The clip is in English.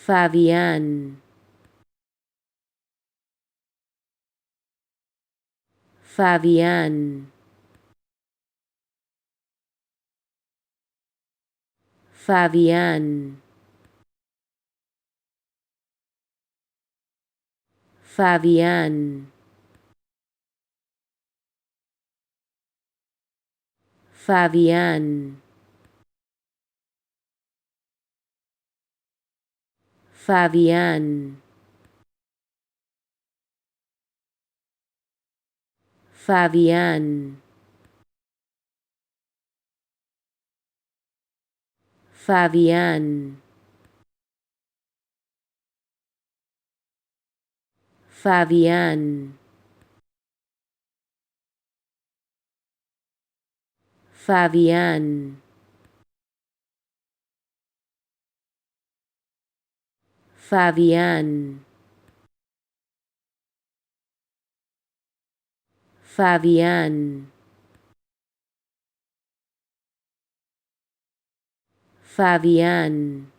Fabian, Fabian, Fabian, Fabian, Fabian, Fabian, Fabian, Fabian, Fabian, Fabian, Fabian, Fabian, Fabian,